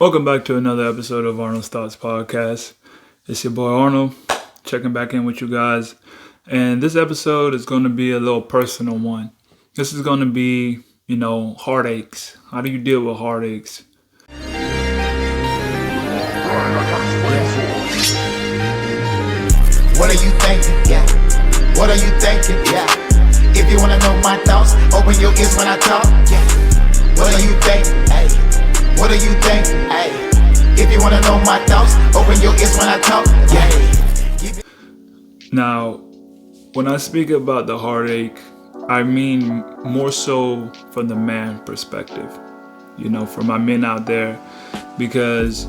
Welcome back to another episode of Arnold's Thoughts Podcast. It's your boy Arnold, checking back in with you guys. And this episode is going to be a little personal one. This is going to be, heartaches. How do you deal with heartaches? What are you thinking? Yeah. What are you thinking? Yeah. If you wanna know my thoughts, open your ears when I talk. Yeah. What are you thinking? Hey. What do you think? Hey. If you wanna know my thoughts, open your ears when I talk. Yeah. Now, when I speak about the heartache, I mean more so from the man perspective. For my men out there, because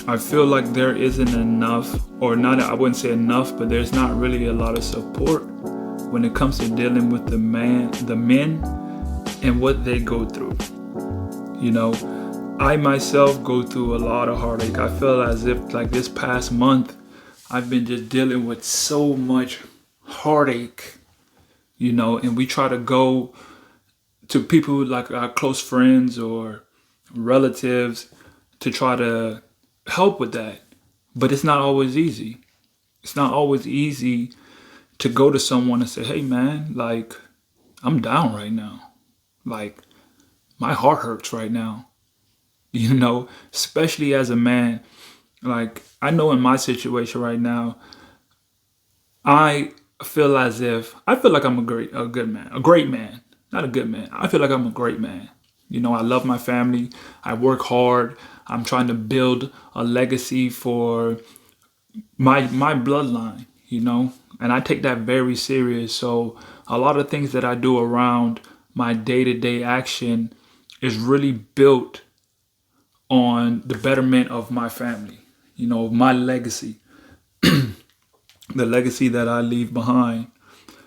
I feel like there isn't enough, or not, I wouldn't say enough, but there's not really a lot of support when it comes to dealing with the men and what they go through. I myself go through a lot of heartache. I feel as if like this past month, I've been just dealing with so much heartache, and we try to go to people like our close friends or relatives to try to help with that. But it's not always easy. It's not always easy to go to someone and say, hey man, like, I'm down right now. Like, my heart hurts right now. Especially as a man. Like, I know in my situation right now, I feel like I'm a great man. Not a good man. I feel like I'm a great man. I love my family. I work hard. I'm trying to build a legacy for my bloodline, and I take that very serious. So a lot of things that I do around my day-to-day action is really built on the betterment of my family, my legacy, the legacy that I leave behind.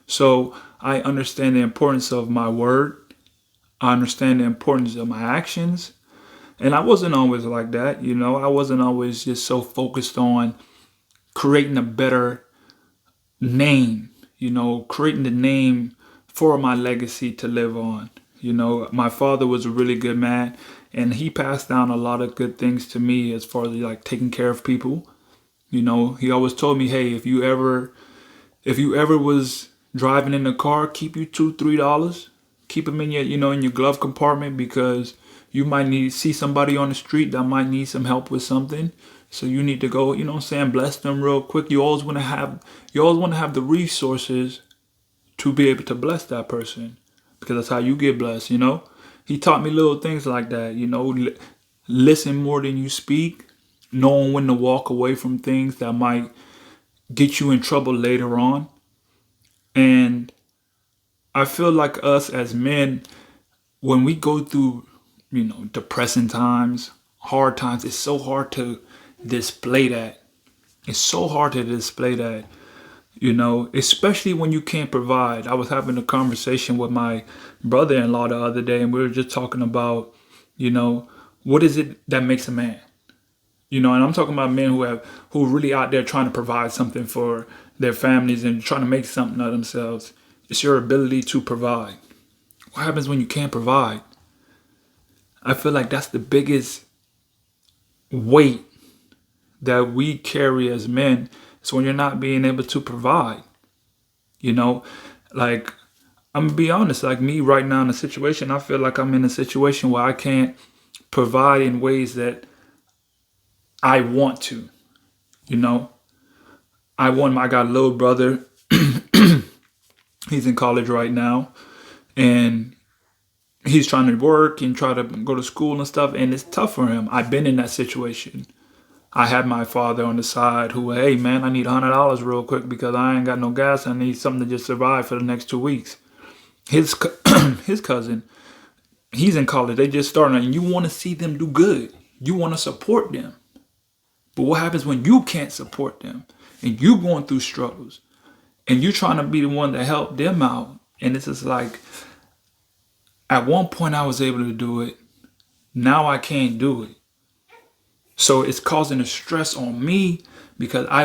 So I understand the importance of my word. I understand the importance of my actions. And I wasn't always like that, I wasn't always just so focused on creating a better name, creating the name for my legacy to live on. My father was a really good man, and he passed down a lot of good things to me as far as like taking care of people. He always told me, hey, if you ever was driving in the car, keep you $2-3. Keep them in your, in your glove compartment, because you might see somebody on the street that might need some help with something. So you need to go, bless them real quick. You always want to have the resources to be able to bless that person, because that's how you get blessed, He taught me little things like that, listen more than you speak, knowing when to walk away from things that might get you in trouble later on. And I feel like us as men, when we go through, depressing times, hard times, it's so hard to display that. It's so hard to display that, especially when you can't provide. I was having a conversation with my brother-in-law the other day, and we were just talking about, what is it that makes a man? And I'm talking about men who are really out there trying to provide something for their families and trying to make something of themselves. It's your ability to provide. What happens when you can't provide? I feel like that's the biggest weight that we carry as men. It's when you're not being able to provide. Like, I'm gonna be honest, like me right now in a situation, I feel like I'm in a situation where I can't provide in ways that I want to. I got a little brother. He's in college right now, and he's trying to work and try to go to school and stuff, and it's tough for him. I've been in that situation. I had my father on the side who, hey man, I need $100 real quick because I ain't got no gas. I need something to just survive for the next 2 weeks. His cousin, he's in college. They just started, and you want to see them do good. You want to support them. But what happens when you can't support them and you going through struggles and you trying to be the one to help them out? And it's just like, at one point I was able to do it. Now I can't do it. So it's causing a stress on me, because I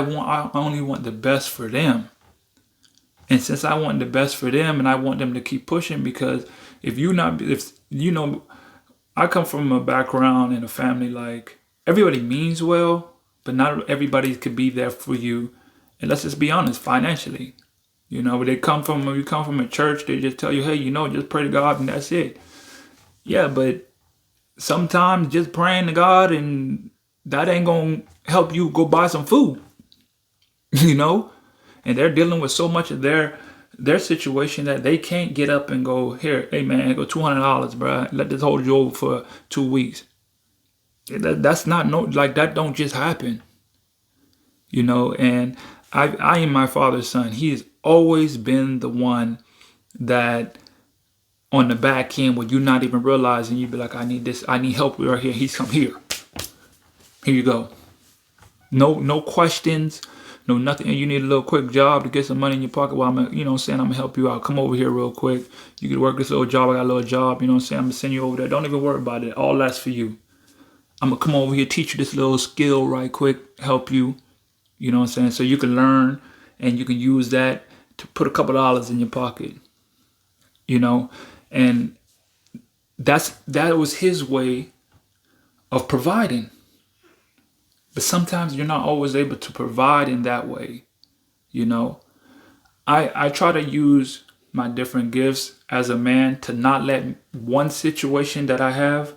only want the best for them. And since I want the best for them, and I want them to keep pushing, because I come from a background and a family like everybody means well, but not everybody could be there for you. And let's just be honest, financially. You know, when you come from a church, they just tell you, hey, just pray to God and that's it. Yeah, but sometimes just praying to God and that ain't gonna help you go buy some food. And they're dealing with so much of their situation that they can't get up and go, here, hey man, go $200, bro. Let this hold you over for 2 weeks. That's not that don't just happen. And I am my father's son. He has always been the one that on the back end where you're not even realizing, you be like, I need this, I need help right here. He's come here. Here you go. No questions, no nothing. And you need a little quick job to get some money in your pocket. Well, I'm gonna help you out. Come over here real quick. You can work this little job. I got a little job. I'm gonna send you over there. Don't even worry about it. All that's for you. I'm gonna come over here, teach you this little skill right quick, help you. So you can learn and you can use that to put a couple dollars in your pocket. And that was his way of providing. But sometimes you're not always able to provide in that way. I try to use my different gifts as a man to not let one situation that I have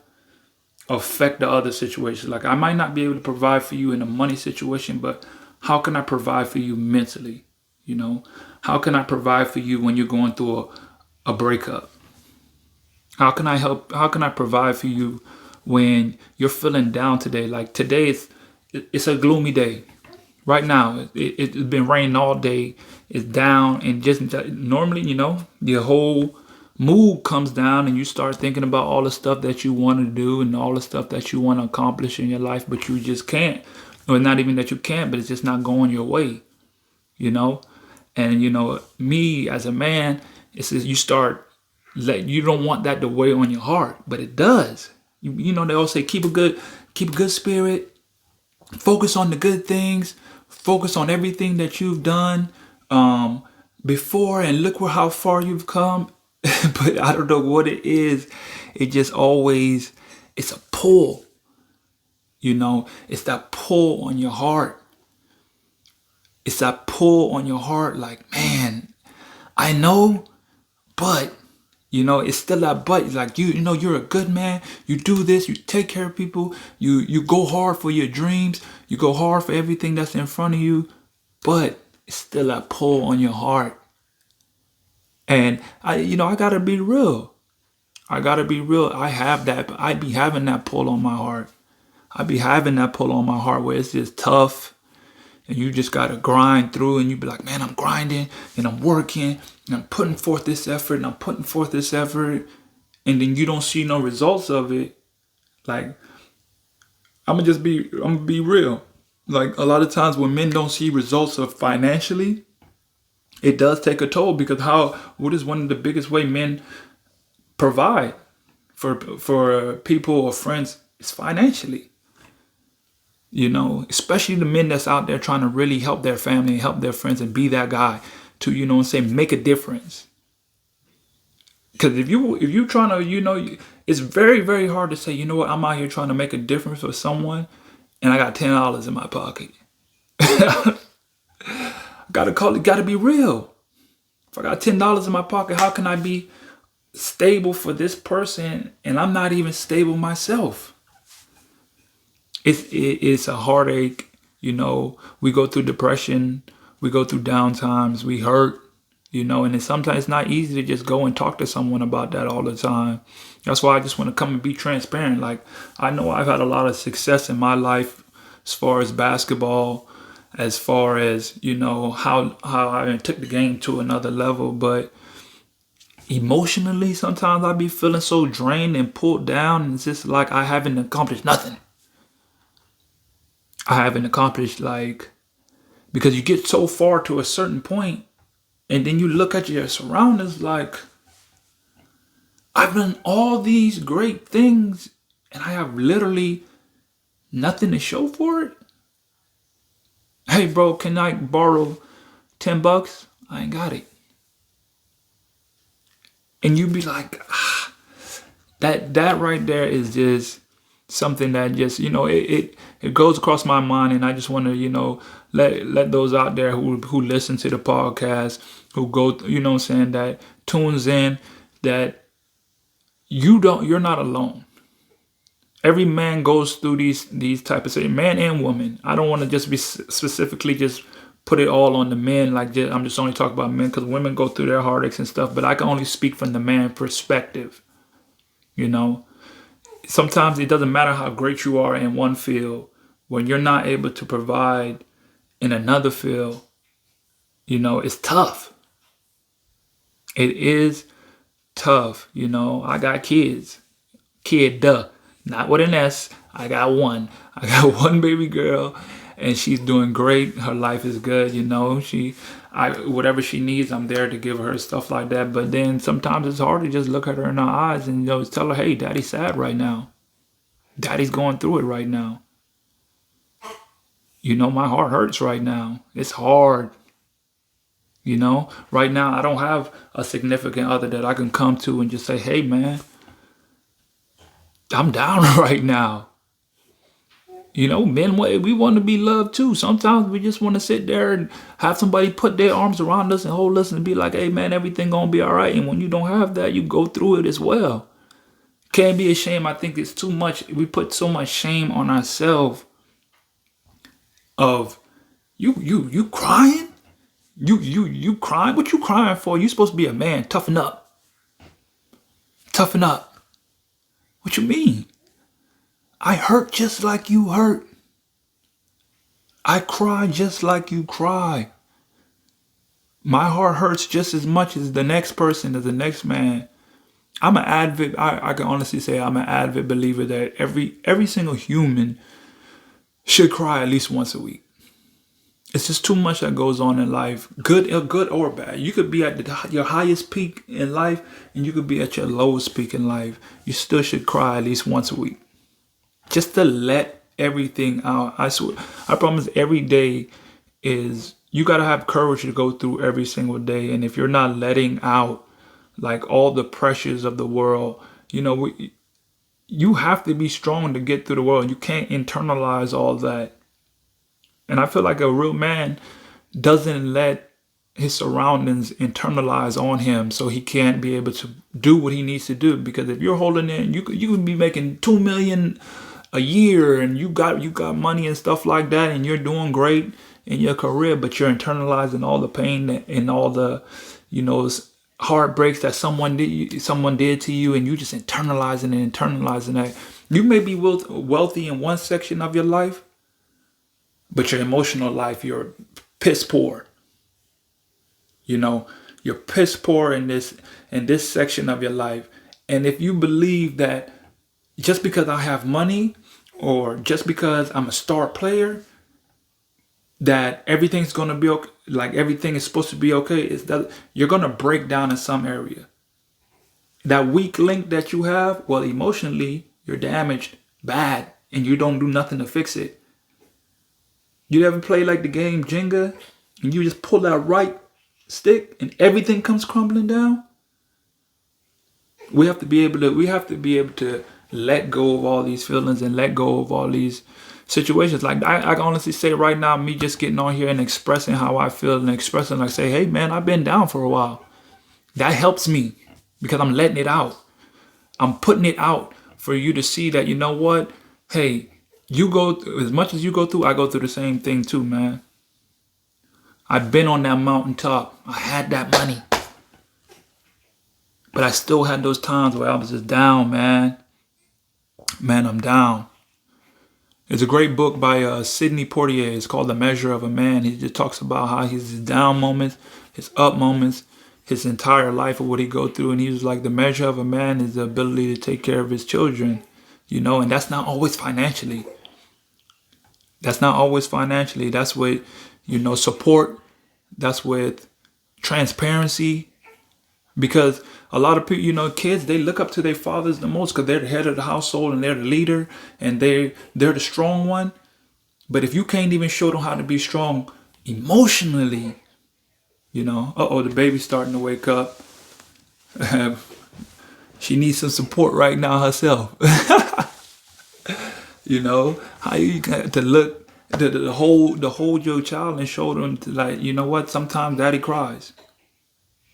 affect the other situation. Like I might not be able to provide for you in a money situation, but how can I provide for you mentally? How can I provide for you when you're going through a breakup? How can I provide for you when you're feeling down today? Like today it's a gloomy day. Right now, it's been raining all day. It's down, and just normally, your whole mood comes down and you start thinking about all the stuff that you want to do and all the stuff that you want to accomplish in your life, but you just can't. Or not even that you can't, but it's just not going your way, And, me as a man, it's just you don't want that to weigh on your heart, but it does. They all say, keep a good spirit, focus on the good things, focus on everything that you've done before, and look how far you've come. But I don't know what it is. It just always, it's a pull. It's that pull on your heart. It's that pull on your heart. Like, man, I know, but it's still that but. It's like you're a good man. You do this. You take care of people. You go hard for your dreams. You go hard for everything that's in front of you. But it's still that pull on your heart. And I gotta be real. I have that. I be having that pull on my heart. I be having that pull on my heart where it's just tough. And you just gotta grind through, and you be like, man, I'm grinding and I'm working and I'm putting forth this effort and then you don't see no results of it. Like, I'm gonna be real. Like a lot of times when men don't see results of financially, it does take a toll, because what is one of the biggest way men provide for people or friends is financially. Especially the men that's out there trying to really help their family, help their friends, and be that guy to, make a difference. Because if you trying to, it's very, very hard to say, I'm out here trying to make a difference for someone, and I got $10 in my pocket. Gotta be real. If I got $10 in my pocket, how can I be stable for this person, and I'm not even stable myself? It's a heartache. We go through depression, we go through down times, we hurt, and sometimes it's not easy to just go and talk to someone about that all the time. That's why I just want to come and be transparent. Like, I know I've had a lot of success in my life as far as basketball, as far as, how I took the game to another level. But emotionally, sometimes I be feeling so drained and pulled down, and it's just like I haven't accomplished nothing. I haven't accomplished, because you get so far to a certain point, and then you look at your surroundings like, I've done all these great things and I have literally nothing to show for it. Hey bro, can I borrow $10? I ain't got it. And you be like, that right there is just, something that just, it goes across my mind, and I just want to, let those out there who listen to the podcast, who go, that tunes in, that you're not alone. Every man goes through these type of things, man and woman. I don't want to just be specifically just put it all on the men, like I'm just only talking about men, because women go through their heartaches and stuff, but I can only speak from the man perspective. Sometimes it doesn't matter how great you are in one field, when you're not able to provide in another field, it's tough. It is tough. I got kids. Not with an S. I got one. I got one baby girl, and she's doing great. Her life is good. Whatever she needs, I'm there to give her, stuff like that. But then sometimes it's hard to just look at her in her eyes and tell her, hey, daddy's sad right now. Daddy's going through it right now. My heart hurts right now. It's hard. Right now I don't have a significant other that I can come to and just say, hey man, I'm down right now. Men, we want to be loved too. Sometimes we just want to sit there and have somebody put their arms around us and hold us and be like, hey man, everything gonna be all right. And when you don't have that, you go through it as well. Can't be ashamed. I think it's too much. We put so much shame on ourselves of you crying? You crying? What you crying for? You supposed to be a man. Toughen up. Toughen up. What you mean? I hurt just like you hurt. I cry just like you cry. My heart hurts just as much as the next person, as the next man. I'm an avid, I can honestly say I'm an avid believer that every single human should cry at least once a week. It's just too much that goes on in life, good or bad. You could be at your highest peak in life, and you could be at your lowest peak in life. You still should cry at least once a week, just to let everything out. I swear, I promise, every day is, you gotta have courage to go through every single day. And if you're not letting out like all the pressures of the world, you have to be strong to get through the world. You can't internalize all that. And I feel like a real man doesn't let his surroundings internalize on him, so he can't be able to do what he needs to do. Because if you're holding in, you could be making $2 million a year, and you got money and stuff like that, and you're doing great in your career, but you're internalizing all the pain and all the, heartbreaks that someone did to you, and you just internalizing that. You may be wealthy in one section of your life, but your emotional life, you're piss poor. You're piss poor in this section of your life. And if you believe that just because I have money, or just because I'm a star player, that everything's gonna be okay, like everything is supposed to be okay, is that you're gonna break down in some area. That weak link that you have, well, emotionally, you're damaged bad, and you don't do nothing to fix it. You ever play like the game Jenga, and you just pull that right stick and everything comes crumbling down? We have to be able to let go of all these feelings and let go of all these situations. Like I can honestly say right now, me just getting on here and expressing how I feel and expressing, like, say, hey man, I've been down for a while. That helps me because I'm letting it out. I'm putting it out for you to see that, what? Hey, as much as you go through, I go through the same thing too, man. I've been on that mountaintop. I had that money. But I still had those times where I was just down, man. Man, I'm down. There's a great book by Sidney Poitier. It's called The Measure of a Man. He just talks about how his down moments, his up moments, his entire life of what he go through. And he was like, the measure of a man is the ability to take care of his children, and that's not always financially. That's with, support. That's with transparency. Because a lot of people, kids, they look up to their fathers the most because they're the head of the household and they're the leader and they're the strong one. But if you can't even show them how to be strong emotionally, the baby's starting to wake up. She needs some support right now herself. You know, how you got to look to hold your child and show them to, like, you know what? Sometimes daddy cries.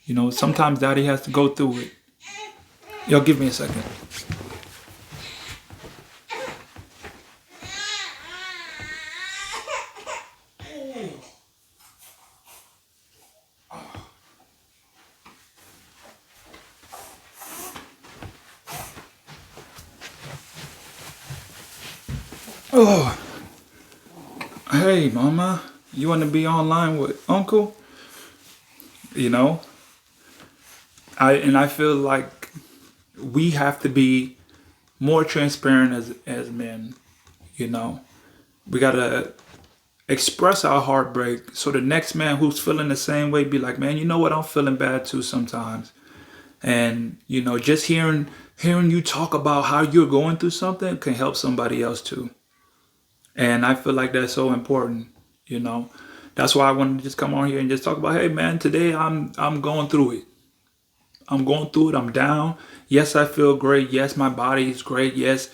You know, sometimes daddy has to go through it. Yo, give me a second. Oh, hey, mama, you want to be online with uncle? You know, I feel like we have to be more transparent as men. You know, we gotta express our heartbreak so the next man who's feeling the same way be like, man, you know what? I'm feeling bad too sometimes. And you know, just hearing you talk about how you're going through something can help somebody else too. And I feel like that's so important, you know. That's why I wanted to just come on here and just talk about, hey man, today I'm going through it. I'm going through it. I'm down. Yes, I feel great. Yes, my body is great. Yes,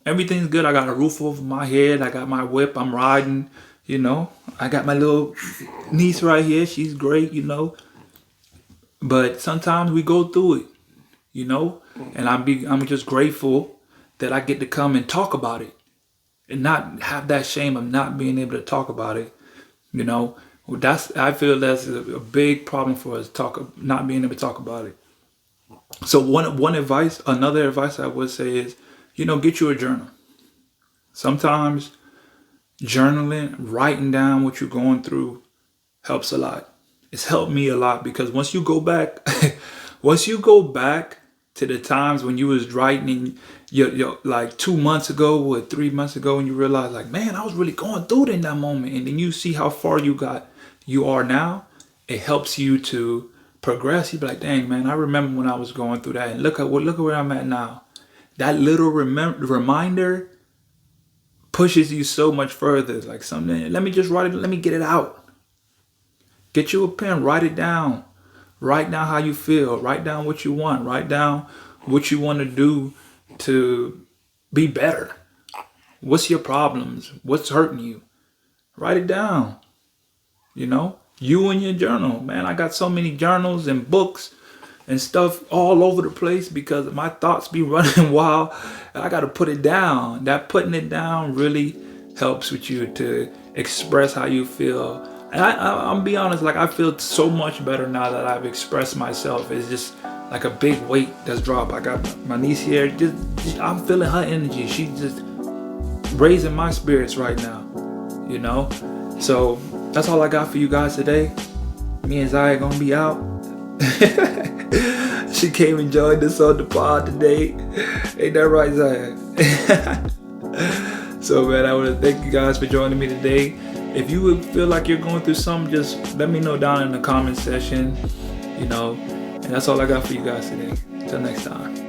everything's good. I got a roof over my head. I got my whip. I'm riding, you know. I got my little niece right here. She's great, you know. But sometimes we go through it, you know. And I'm just grateful that I get to come and talk about it. And not have that shame of not being able to talk about it, you know. I feel that's a big problem for us, not being able to talk about it. So another advice I would say is, you know, get you a journal. Sometimes journaling, writing down what you're going through helps a lot. It's helped me a lot because once you go back to the times when you was writing your like 2 months ago or 3 months ago, and you realize like, man, I was really going through it in that moment, and then you see how far you are now, it helps you to progress. You be like, dang man, I remember when I was going through that, and look at where I'm at now. That little reminder pushes you so much further. Like something, let me just write it, let me get it out. Get you a pen, write it down. Write down how you feel. Write down what you want. Write down what you want to do to be better. What's your problems? What's hurting you? Write it down. You know, you and your journal. Man, I got so many journals and books and stuff all over the place because my thoughts be running wild. And I got to put it down. That putting it down really helps with you to express how you feel. And I'm be honest, like I feel so much better now that I've expressed myself. It's just like a big weight that's dropped. I got my niece here. I'm feeling her energy. She's just raising my spirits right now, you know. So that's all I got for you guys today. Me and Zaya gonna be out. She came and joined us on the pod today. Ain't that right, Zaya? So man, I want to thank you guys for joining me today. If you would feel like you're going through something, just let me know down in the comment section, you know. And that's all I got for you guys today. Till next time.